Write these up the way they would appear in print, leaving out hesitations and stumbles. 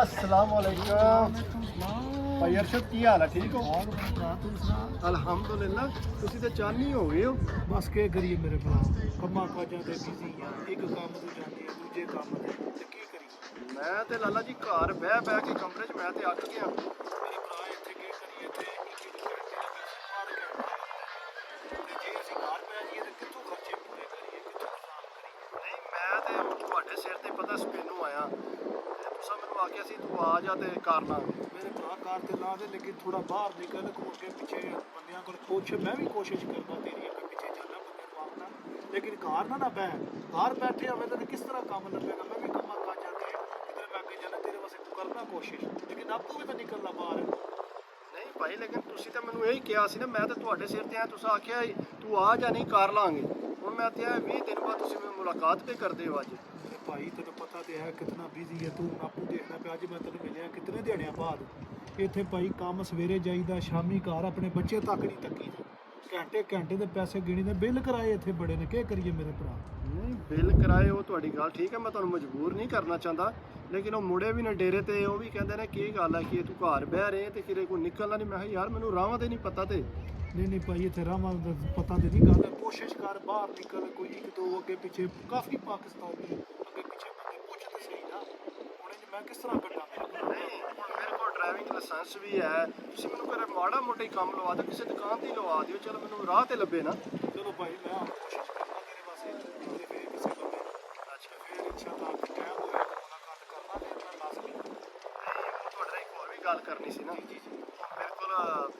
अस्सलाम वालेकुम भाई अरशद की हाल है ठीक हो अल्हम्दुलिल्लाह तुसी ते चानी हो गए हो बस के करिए मेरे भरा कम्मा काजां ते बिजी आ एक काम तो जांदी है दूजे काम ते की करिए मैं ते लाला जी घर बह के कमरे च मैं ते अक गया मेरे भरा इत्थे के करिए ते एक घंटे ते जे ਅਸੀਂ ਘਰ ਪੈ ਜਾਈਏ ਤੇ ਕਿੱਥੋਂ ਖਰਚੇ ਪੂਰੇ ਕਰੀਏ ਕਿੱਥੋਂ ਹਿਸਾਬ ਕਰੀਏ नहीं मैं ते ਤੁਹਾਡੇ ਸਿਰ ਤੇ ਪਤਾ ਸਪੇਨੋਂ ਆਇਆ ਤੇ ਤੁਸੀਂ ਮੈਨੂੰ ਆਖਿਆ ਸੀ ਤੂੰ ਆ ਜਾ ਤੇ ਕਰ ਲਾਂਗੇ मेरे भरा कार ते ला दे लेकिन थोड़ा बाहर निकल घूम के पीछे बंदियां को कुछ मैं भी कोशिश करदा तेरी अगे पीछे जाना बंदे को आखना लेकिन घर ना बह घर बैठे होवे तो किस तरह काम लपेगा मैं भी कमा का जाते इधर मैं आगे जाना तेरे वास्ते करना कोशिश लेकिन आपको भी तो निकलना बाहर नहीं भाई लेकिन ਤੁਸੀਂ ਤਾਂ ਮੈਨੂੰ ਇਹੀ ਕਿਹਾ ਸੀ ਨਾ ਮੈਂ ਤਾਂ ਤੁਹਾਡੇ ਸਿਰ ਤੇ ਆ ਤੁਸੀਂ ਆਖਿਆ ਤੂੰ ਆ ਜਾ ਨਹੀਂ ਕਰ ਲਾਂਗੇ ਹੁਣ ਮੈਂ ਤੇ 20 ਦਿਨ ਬਾਅਦ ਤੁਸੀਂ ਮੈਨੂੰ ਮੁਲਾਕਾਤ ਤੇ ਕਰਦੇ ਹੋ ਅੱਜ भाई तेन पता तो है कितना बिजी है तू आपू देखना पे अज मैं तेन मिलिया कितने दिहाड़ियां बाद इत्थे भाई काम सवेरे जाईदा शामी घर अपने बच्चे तक नहीं तकी घंटे घंटे के पैसे गिनी दे बिल कराए इत्थे बड़े ने क्या करिए मेरे भरा नहीं बिल कराए वो ਤੁਹਾਡੀ ਗੱਲ ਠੀਕ ਹੈ मैं ਤੁਹਾਨੂੰ ਮਜਬੂਰ ਨਹੀਂ ਕਰਨਾ ਚਾਹੁੰਦਾ ਲੇਕਿਨ ਉਹ ਮੁੰਡੇ ਵੀ ਨੇ ਡੇਰੇ ਤੇ ਉਹ ਵੀ ਕਹਿੰਦੇ ਨੇ ਕੀ ਗੱਲ ਹੈ ਕਿ ਤੂੰ ਘਰ ਬਹਿ ਰਹੇ ਤੇ ਕਿਰੇ ਕੋਈ ਨਿਕਲਣਾ ਨਹੀਂ ਮੈਂ ਕਿਹਾ ਯਾਰ ਮੈਨੂੰ ਰਾਹਾਂ ਤੇ ਨਹੀਂ ਪਤਾ ਤੇ नहीं भाई इतने रामा पता तो नहीं गल है कोशिश कर बाहर निकल कोई एक दो अगे पीछे काफ़ी पाकिस्तानी अगे पीछे बंदे पुछ तो सही ना हूँ मैं किस तरह कटा नहीं ਹੁਣ ਮੇਰੇ ਕੋਲ ਡਰਾਈਵਿੰਗ ਲਾਇਸੈਂਸ ਵੀ ਹੈ ਤੁਸੀਂ ਮੈਨੂੰ ਕਰ ਮਾੜਾ ਮੋਟਾ ਹੀ ਕੰਮ ਲਵਾ ਦਿਓ ਕਿਸੇ ਦੁਕਾਨ ਤੇ ਹੀ ਲਵਾ ਦਿਓ ਚਲ ਮੈਨੂੰ ਰਾਹ ਤੇ ਲੱਭੇ ਨਾ चलो भाई मैं कोशिश करना तेरे वास्ते फिर किसी बंदे अच्छा फिर इंशाल्लाह टाइम होया मुलाकात करना फिर मैं दस नहीं ਤੁਹਾਡੇ ਨਾਲ ਇੱਕ ਹੋਰ ਵੀ ਗੱਲ ਕਰਨੀ ਸੀ ਨਾ जी जी ਮੇਰੇ ਕੋਲ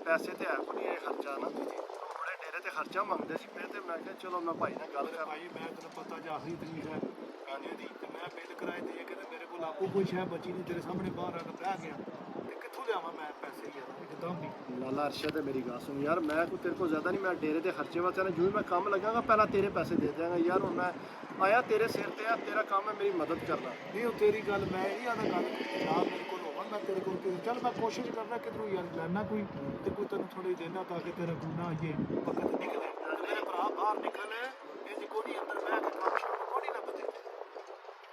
ਪੈਸੇ ਤੇ ਹੈ ਕੋਈ ਨਹੀਂ ਇਹ ਖਰਚਾ ਨਾ ਬੜੇ ਡੇਰੇ ਤੇ ਖਰਚਾ ਮੰਗਦੇ ਸੀ ਫਿਰ ਤੇ ਮੈਂ ਕਿਹਾ ਚਲੋ ਮੈਂ ਭਾਈ ਨਾਲ ਗੱਲ ਕਰ भाई मैं तेन पता जो आखिरी तरीक है गाने की तो मैं बिल कराए दे के मेरे को आपको कोई शह बची नहीं तेरे सामने बाहर आकर बह गया तो कितों लियावा मैं पैसे यार एकदम नहीं ਲਾਲਾ ਅਰਸ਼ਦ ਹੈ ਮੇਰੀ ਗੱਲ ਸੁਣ ਯਾਰ ਮੈਂ ਕੋਈ ਤੇਰੇ ਕੋਲ ਜ਼ਿਆਦਾ ਨਹੀਂ ਮੈਂ ਡੇਰੇ ਦੇ ਖਰਚੇ ਵਾਸਤੇ ਨਾ ਜਿਵੇਂ ਮੈਂ ਕੰਮ ਲੱਗਾਂਗਾ ਪਹਿਲਾਂ ਤੇਰੇ ਪੈਸੇ ਦੇ ਦਿਆਂਗਾ ਯਾਰ ਹੁਣ ਮੈਂ ਆਇਆ ਤੇਰੇ ਸਿਰ ਤੇ ਆ ਤੇਰਾ ਕੰਮ ਹੈ ਮੇਰੀ ਮਦਦ ਕਰਨਾ नहीं वो तेरी गल मैं नहीं आना गल जनाब मेरे को होवन मैं तेरे को चल मैं कोशिश करना किधरों यार लेना कोई तो कोई तेन थोड़ी देना ताकि तेरा गुना ये वक्त निकले मेरे भरा बाहर निकले इंज को नहीं अंदर बह के काम शुरू को नहीं लभदे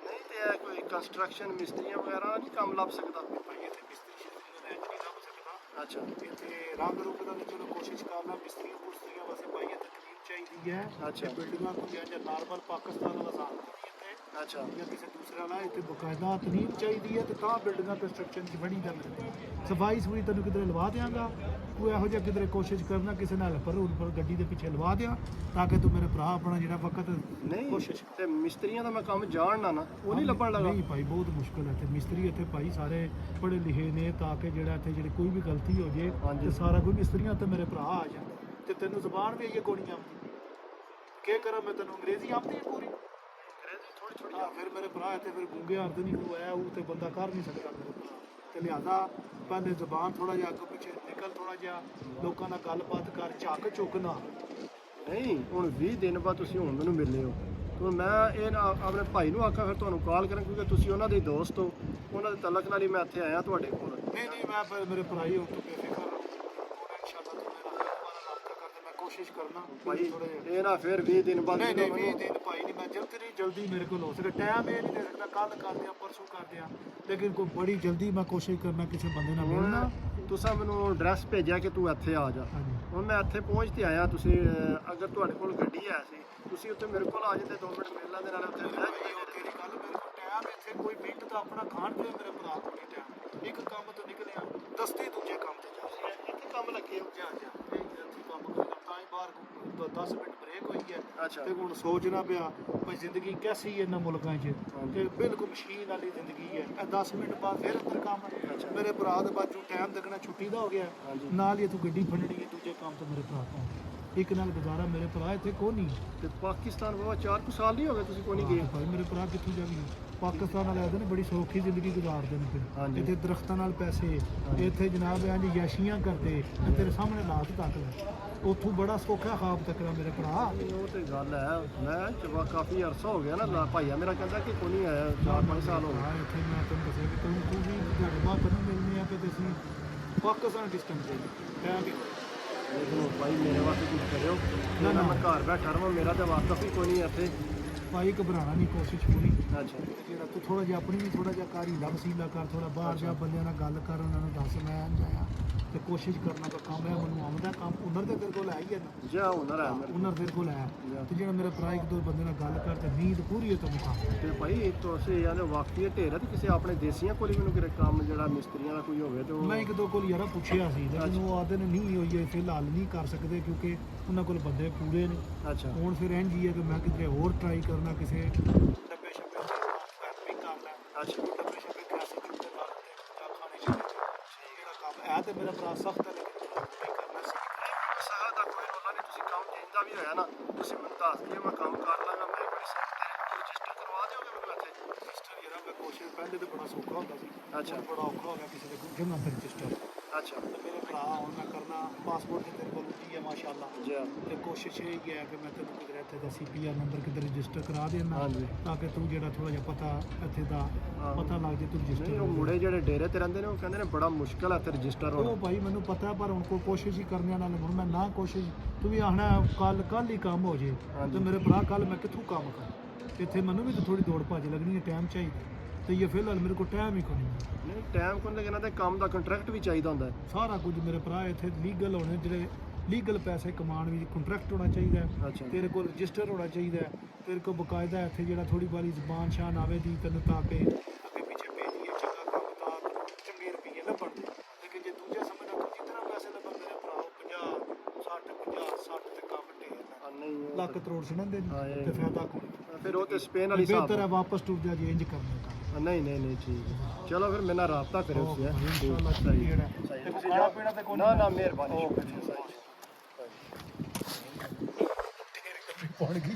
ਨਹੀਂ ਤੇ ਇਹ ਕੋਈ ਕੰਸਟਰਕਸ਼ਨ ਮਿਸਤਰੀਆਂ ਵਗੈਰਾ ਨਹੀਂ ਕੰਮ ਲੱਭ ਸਕਦਾ भाई इतने मिस्त्री शिस्त्री मैं नहीं लभ सकता ਅੱਛਾ इतने रंग रूप का तो चलो कोशिश करना मिस्त्री मुस्त्रियां वैसे भाई तकलीफ चाहिए है अच्छा। बिल्डिंगा को या नॉर्मल पाकिस्तान वाला साल ਅੱਛਾ ਜਾਂ ਕਿਸੇ ਦੂਸਰੇ ਵਾਲਾ ਇੱਥੇ ਬਕਾਇਦਾ ਤਨੀਮ ਚਾਹੀਦੀ ਹੈ ਤੇ ਤਾਂ ਬਿਲਡਿੰਗਾਂ ਕੰਸਟਰਕਸ਼ਨ 'ਚ ਬਣੀ ਜਾਂਦੀ ਸਫਾਈ ਸਫੂਈ ਤੈਨੂੰ ਕਿਧਰੇ ਲਵਾ ਦਿਆਂਗਾ ਤੂੰ ਇਹੋ ਜਿਹਾ ਕਿਧਰੇ ਕੋਸ਼ਿਸ਼ ਕਰਨਾ ਕਿਸੇ ਨਾਲ ਪਰ ਗੱਡੀ ਦੇ ਪਿੱਛੇ ਲਵਾ ਦਿਆਂ ਤਾਂ ਕਿ ਤੂੰ ਮੇਰੇ ਭਰਾ ਆਪਣਾ ਜਿਹੜਾ ਵਕਤ ਨਹੀਂ ਕੋਸ਼ਿਸ਼ ਤੇ ਮਿਸਤਰੀਆਂ ਦਾ ਮੈਂ ਕੰਮ ਜਾਣਨਾ ਨਾ ਉਹ ਨਹੀਂ ਲੱਭਣ ਲੱਗਾ ਨਹੀਂ ਭਾਈ ਬਹੁਤ ਮੁਸ਼ਕਲ ਹੈ ਤੇ ਮਿਸਤਰੀ ਇੱਥੇ ਭਾਈ ਸਾਰੇ ਪੜ੍ਹੇ ਲਿਖੇ ਨੇ ਤਾਂ ਕਿ ਜਿਹੜਾ ਇੱਥੇ ਜਿਹੜੀ ਕੋਈ ਵੀ ਗਲਤੀ ਹੋ ਜੇ ਹਾਂਜੀ। ਤੇ ਸਾਰਾ ਕੋਈ ਮਿਸਤਰੀਆਂ ਤੇ ਮੇਰੇ ਭਰਾ ਆ ਜਾਂਦਾ ਤੇ ਤੈਨੂੰ ਜ਼ਬਾਨ ਵੀ ਇਹ ਕੋਣੀ ਆਉਂਦੀ ਕੀ ਕਰਾਂ ਮੈਂ ਤੈਨੂੰ ਅੰਗਰੇਜ਼ੀ ਆਉਂਦੀ ਹੈ ਪੂਰੀ ਥੋੜੀ ਥੋੜੀ हाँ फिर मेरे भरा इतने फिर गूंगे अर्थ नहीं कोई आया वो तो बंदा कर नहीं सकता मेरे भरा तो लिहाजा पहले जबान थोड़ा जिहा अगों पिछे निकल थोड़ा जिहा लोगों नाल गलबात कर झक चुक ना ਨਹੀਂ ਹੁਣ 20 ਦਿਨ ਬਾਅਦ ਤੁਸੀਂ ਹੁਣ ਮੈਨੂੰ ਮਿਲੇ ਹੋ ਹੁਣ ਮੈਂ ਇਹ ਨਾ ਆਪਣੇ ਭਾਈ ਨੂੰ ਆਖਾਂ ਫਿਰ ਤੁਹਾਨੂੰ ਕਾਲ ਕਰਾਂ ਕਿਉਂਕਿ ਤੁਸੀਂ ਉਹਨਾਂ ਦੇ ਦੋਸਤ ਹੋ ਉਹਨਾਂ ਦੇ ਤਲਕ ਨਾਲ ਹੀ ਮੈਂ ਇੱਥੇ ਆਇਆ ਤੁਹਾਡੇ ਕੋਲ नहीं नहीं मैं फिर मेरे भरा ही हो तो बेफिक्र रहो इंशाल्लाह तू मेरा दोबारा रब्ता कर दे मैं कोशिश करना ਭਾਈ थोड़े ਇਹ ਨਾ ਫਿਰ 20 ਦਿਨ ਬਾਅਦ नहीं नहीं 20 दिन भाई नहीं मैं जल्दी मेरे को हो सके टाइम ये नहीं दे सकता कल कर दिया परसों कर दिया लेकिन कोई बड़ी जल्दी मैं कोशिश करना किसी बंदे नाल मिलना ਤੁਸੀਂ ਮੈਨੂੰ ਐਡਰੈਸ ਭੇਜਿਆ ਕਿ ਤੂੰ ਇੱਥੇ ਆ ਜਾ हाँ जी ਹੁਣ ਮੈਂ ਇੱਥੇ ਪਹੁੰਚ ਤੇ ਆਇਆ ਤੁਸੀਂ ਅਗਰ ਤੁਹਾਡੇ ਕੋਲ ਗੱਡੀ ਹੈ ਸੀ ਤੁਸੀਂ ਉੱਥੇ ਮੇਰੇ ਕੋਲ ਆ ਜਾਂਦੇ 2 ਮਿੰਟ ਮਿਲ ਲੈਂਦੇ ਨਾਲ ਉੱਥੇ ਬਹਿ भाई ਜਾਂਦੇ। तेरी गल मेरे को टाइम इत्थे कोई मिनट दा अपना खान पीन मेरे भरा को नहीं टाइम एक काम तो निकलिया दसते दूजे काम ते जा ਇੱਥੇ ਕੰਮ ਲੱਗੇ ਹੋ जा इत्थे काम करना ताई बाहर 10 मिनट ब्रेक होई है ਅੱਛਾ ते हुन सोचना पिया भाई जिंदगी कैसी है इन्हां मुल्कां च ਹਾਂਜੀ। कि बिल्कुल मशीन वाली जिंदगी है 10 मिनट बाद फिर अंदर काम अच्छा। मेरे भरा दे बाजू टाइम देखना छुट्टी दा हो गया ਹਾਂਜੀ। नाल ही तू गड्डी फड़नी है दूजे काम तो मेरे भरा को एक नाल गुजारा मेरे भरा इत्थे को नहीं ਤੇ ਪਾਕਿਸਤਾਨ ਬਾਬਾ 4 ਸਾਲ ਨਹੀਂ ਹੋ ਗਏ ਤੁਸੀਂ ਕੋਈ ਨਹੀਂ ਗਏ ਭਾਈ ਮੇਰੇ ਭਰਾ ਕਿੱਥੋਂ ਜਾਵੀਂ ਪਾਕਿਸਤਾਨ ਵਾਲੇ ਆਦੇ ਨੇ ਬੜੀ ਸੌਖੀ ਜ਼ਿੰਦਗੀ ਗੁਜ਼ਾਰਦੇ ਨੇ ਫਿਰ ਹਾਂਜੀ। ਇੱਥੇ ਦਰਖਤਾਂ ਨਾਲ ਪੈਸੇ ਇੱਥੇ ਜਨਾਬ ਇੰਜ ਯਾਸ਼ੀਆਂ ਕਰਦੇ ਇਹ ਤੇਰੇ ਸਾਹਮਣੇ ਲਾਤ ਤੱਕ ਉੱਥੋਂ ਬੜਾ ਸੌਖਾ ਖਾਬ ਤੱਕਰਾ ਮੇਰੇ ਭਰਾ ਉਹ ਤੇ ਗੱਲ ਹੈ ਮੈਂ ਚਵਾ ਕਾਫੀ ਅਰਸਾ ਹੋ ਗਿਆ ਨਾ ਭਾਈਆ ਮੇਰਾ ਕਹਿੰਦਾ ਕਿ ਕੋਈ ਨਹੀਂ ਆਇਆ 4-5 ਸਾਲ ਹੋ ਗਏ ਹਾਂ ਇੱਥੇ ਮੈਂ ਤੈਨੂੰ ਦੱਸਿਆ ਕਿ ਤੂੰ ਵੀ ਤੁਹਾਡੇ ਬਾਅਦ ਤੈਨੂੰ ਮਿਲਨੇ ਆ ਕਿ ਤੁਸੀਂ ਪਾਕਿਸਤਾਨ ਡਿਸਟੈਂਸ ਦੇ ਮੈਂ ਵੀ ਦੇਖੋ ਭਾਈ ਮੇਰੇ ਵਾਸਤੇ ਕੁਝ ਕਰਿਓ ਨਾ ਮੈਂ ਘਰ ਬੈਠਾ ਰਵਾਂ ਮੇਰਾ ਤਾਂ ਵਾਸਤਾ ਵੀ ਕੋਈ ਨਹੀਂ ਇੱਥੇ ਭਾਈ ਘਬਰਾਣਾ ਨਹੀਂ, ਕੋਸ਼ਿਸ਼ ਪੂਰੀ। ਅੱਛਾ ਜਿਹੜਾ ਤੂੰ ਥੋੜਾ ਜਿਹਾ ਆਪਣੀ ਵੀ ਥੋੜਾ ਜਿਹਾ ਕਰ ਹੀਲਾ ਵਸੀਲਾ ਕਰ, ਥੋੜਾ ਬਾਹਰ ਜਾ ਬੰਦਿਆਂ ਨਾਲ ਗੱਲ ਕਰ, ਉਹਨਾਂ ਨੂੰ ਦੱਸ ਮੈਂ ਆਇਆ ਤੇ ਕੋਸ਼ਿਸ਼ ਕਰਨਾ ਤਾਂ ਕੰਮ ਹੈ, ਮੈਨੂੰ ਆਉਂਦਾ ਕੰਮ। ਹੁਨਰ ਤੇ ਤੇਰੇ ਕੋਲ ਹੈ ਹੀ ਹੈ ਨਾ, ਜਾ ਹੁਨਰ ਹੈ ਮੇਰੇ ਹੁਨਰ ਤੇਰੇ ਕੋਲ ਹੈ। ਤੇ ਜਿਹੜਾ ਮੇਰਾ ਭਰਾ ਇੱਕ ਦੋ ਬੰਦੇ ਨਾਲ ਗੱਲ ਕਰ ਤੇ ਨੀਂਦ ਪੂਰੀ ਹੋ ਤਾਂ ਮੁਕਾ। ਤੇ ਭਾਈ ਤੁਸੀਂ ਯਾਰ ਵਾਕਈ ਢੇਰ ਹੈ ਤੇ ਕਿਸੇ ਆਪਣੇ ਦੇਸੀਆਂ ਕੋਲ ਹੀ ਮੈਨੂੰ ਕਿਤੇ ਕੰਮ ਜਿਹੜਾ ਮਿਸਤਰੀਆਂ ਦਾ ਕੋਈ ਹੋਵੇ ਤੇ ਉਹ ਮੈਂ ਇੱਕ ਦੋ ਕੋਲ ਯਾਰਾ ਪੁੱਛਿਆ ਸੀ, ਲੇਕਿਨ ਉਹ ਆਦੇ ਨੇ ਨਹੀਂ ਹੋਈ ਹੈ, ਫਿਲਹਾਲ ਨਹੀਂ ਕਰ ਸਕਦੇ ਕਿਉਂਕਿ ਉਹਨਾਂ ਕੋਲ ਬੰਦੇ ਪੂਰੇ ਨੇ। ਅੱਛਾ ਹੁਣ ਫਿਰ ਇੰਝ ਹੀ ਹੈ ਕਿ ਮੈਂ ਕਿਤੇ ਹੋਰ ਟਰਾਈ ਕਰਨਾ, ਕਿਸੇ ਡੱਬੇ ਸ਼ੱਬੇ ਵੀ ਕਰਨਾ। ਅੱਛਾ ਡੱਬੇ ਸ਼ੱਬੇ ਖਾਸੇ ਦੇ ਉੱਤੇ ਨਾਲ ਤੇ ਖਾਣੇ ਚ ਜਿਹੜਾ ਕੰਮ ਹੈ ਤੇ ਮੇਰਾ ਭਰਾ ਸਖਤ ਹੈ, ਲੇਕਿਨ ਥੋੜਾ ਕਰਨਾ ਸੀ। ਸਾਹ ਦਾ ਕੋਈ ਰੋਲਾ ਨਹੀਂ, ਤੁਸੀਂ ਕੰਮ ਜਿੰਦਾ ਵੀ ਹੋਇਆ ਨਾ ਤੁਸੀਂ ਮੈਨੂੰ ਦੱਸ ਦਿਓ, ਮੈਂ ਕੰਮ ਕਰ ਲਾਂਗਾ। ਮੈਂ ਬੜੀ ਸਖਤ ਰਜਿਸਟਰ ਕਰਵਾ ਦਿਓਗੇ ਮੈਨੂੰ ਇੱਥੇ? ਰਜਿਸਟਰ ਜਿਹੜਾ ਮੈਂ ਕੋਸ਼ਿਸ਼ ਪਹਿਲੇ ਤਾਂ ਬੜਾ ਸੌਖਾ ਹੁੰਦਾ ਸੀ, ਅੱਛਾ। ਹੁਣ ਬੜਾ ਔਖਾ ਹੋ ਗਿਆ ਕਿਸੇ ਦੇ ਜਮ੍ਹਾਂ ਤੇ ਰਜਿਸਟਰ। ਅੱਛਾ ਤੇ ਮੇਰੇ ਭਰਾ ਹੁਣ ਮੈਂ ਕਰਨਾ ਪਾਸਪੋਰਟ ਤੇ ਤੇਰੇ ਕੋਲ ਉੱਚੀ ਹੈ ਮਾਸ਼ਾਅੱਲਾ, ਜੀ ਤੇ ਕੋਸ਼ਿਸ਼ ਇਹ ਹੀ ਹੈ ਕਿ ਮੈਂ ਤੈਨੂੰ ਕਿਧਰ ਇੱਥੇ ਦਾ CPR ਨੰਬਰ ਕਿਧਰ ਰਜਿਸਟਰ ਕਰਾ ਦੇਣਾ, ਹਾਂਜੀ। ਤਾਂ ਕਿ ਤੂੰ ਜਿਹੜਾ ਥੋੜਾ ਜਿਹਾ ਪਤਾ ਇੱਥੇ ਦਾ ਪਤਾ ਲੱਗ ਜੇ ਤੂੰ ਨਹੀਂ ਰਜਿਸਟਰ। ਉਹ ਮੁੰਡੇ ਜਿਹੜੇ ਡੇਰੇ ਤੇ ਰਹਿੰਦੇ ਨੇ ਉਹ ਕਹਿੰਦੇ ਨੇ ਬੜਾ ਮੁਸ਼ਕਲ ਹੈ ਤੇ ਰਜਿਸਟਰ ਉਹ ਹੋਣਾ। ਭਾਈ ਮੈਨੂੰ ਪਤਾ, ਪਰ ਹੁਣ ਕੋਈ ਕੋਸ਼ਿਸ਼ ਹੀ ਕਰਨੇ ਨਾਲ ਹੁਣ ਮੈਂ ਨਾ ਕੋਸ਼ਿਸ਼, ਤੂੰ ਵੀ ਆਖਣਾ ਕੱਲ ਹੀ ਕੰਮ ਹੋ ਜੇ ਹਾਂਜੀ। ਤੇ ਮੇਰੇ ਭਰਾ ਕੱਲ ਮੈਂ ਕਿੱਥੋਂ ਕੰਮ ਕਰਾਂ? ਇੱਥੇ ਮੈਨੂੰ ਵੀ ਤਾਂ ਥੋੜੀ ਦੌੜ ਭੱਜ ਲੱਗਣੀ ਹੈ, ਟਾਈਮ ਚਾਹੀਦਾ, ਤੇ ਇਹ ਫਿਲਹਾਲ ਮੇਰੇ ਕੋਲ ਟਾਈਮ ਹੀ ਕੋਈ ਨਹੀਂ। ਨਹੀਂ ਟਾਈਮ ਕੋਲ ਲੱਗਣਾ ਤੇ ਕੰਮ ਦਾ ਕੰਟਰੈਕਟ ਵੀ ਚਾਹੀਦਾ ਹੁੰਦਾ ਹੈ। ਸਾਰਾ ਕੁਝ ਮੇਰੇ ਭਰਾ ਇੱਥੇ ਲੀਗਲ ਹੋਣੇ, ਜਿਹੜੇ ਲੀਗਲ ਪੈਸੇ ਕਮਾਉਣ ਵੀ ਕੰਟਰੈਕਟ ਹੋਣਾ ਚਾਹੀਦਾ ਹੈ, ਅੱਛਾ ਤੇਰੇ ਕੋਲ ਰਜਿਸਟਰ ਹੋਣਾ ਚਾਹੀਦਾ ਹੈ, ਤੇਰੇ ਕੋਲ ਬਕਾਇਦਾ ਇੱਥੇ ਜਿਹੜਾ ਥੋੜੀ ਬਾਰੀ ਜ਼ਬਾਨ ਸ਼ਾਨ ਆਵੇ ਦੀ ਤੈਨੂੰ, ਤਾਂ ਕਿ ਅੱਗੇ ਪਿੱਛੇ ਭੇਜੀਏ ਚੰਗਾ ਕੰਮ ਤਾਂ ਚੰਗੇ ਰੁਪਈਏ ਲੱਭਣ। ਲੇਕਿਨ ਜੇ ਦੂਜੇ ਸਮੇਂ ਨਾਲ ਦੂਜੀ ਤਰ੍ਹਾਂ ਪੈਸੇ ਲੱਭਣ ਮੇਰੇ ਭਰਾ 50 60 ਤੇ ਕੰਮ ਢੇਰ ਹਾਂ, ਨਹੀਂ ਉਹ ਲੱਖ ਕਰੋੜ ਸੁਣਦੇ ਹਾਂ, ਨੇ ਇਹ- ਤੇ ਫਾਇਦਾ ਕੋਈ। ਫਿਰ ਉਹ ਤੇ ਸਪੇਨ ਵਾਲੀ ਹਿਸਾਬ ਬਿਹਤਰ ਹੈ ਵਾਪਸ ਟੁਰ ਜਾ ਜੇ ਇੰਜ ਕਰਨਾ ਕੰਮ। ਨਹੀਂ ਨਹੀਂ ਨਹੀਂ ਠੀਕ ਹੈ। ਚਲੋ ਫਿਰ ਮੇਰੇ ਨਾਲ ਰਾਬਤਾ ਕਰਿਓ ਤੁਸੀਂ ਹੈਂ। ਇਨਸ਼ਾਅੱਲਾ ਸਹੀ ਜਿਹੜਾ ਸਹੀ। ਤੇ ਤੁਸੀਂ ਖਾਣਾ ਜਾਓ। ਪੀਣਾ ਤੇ ਕੋਈ ਨਾ ਨਾ ਮਿਹਰਬਾਨੀ ਓਕੇ ਸ਼ੁਕਰੀਆ, ਸਹੀ। ਪੜ ਗਈ।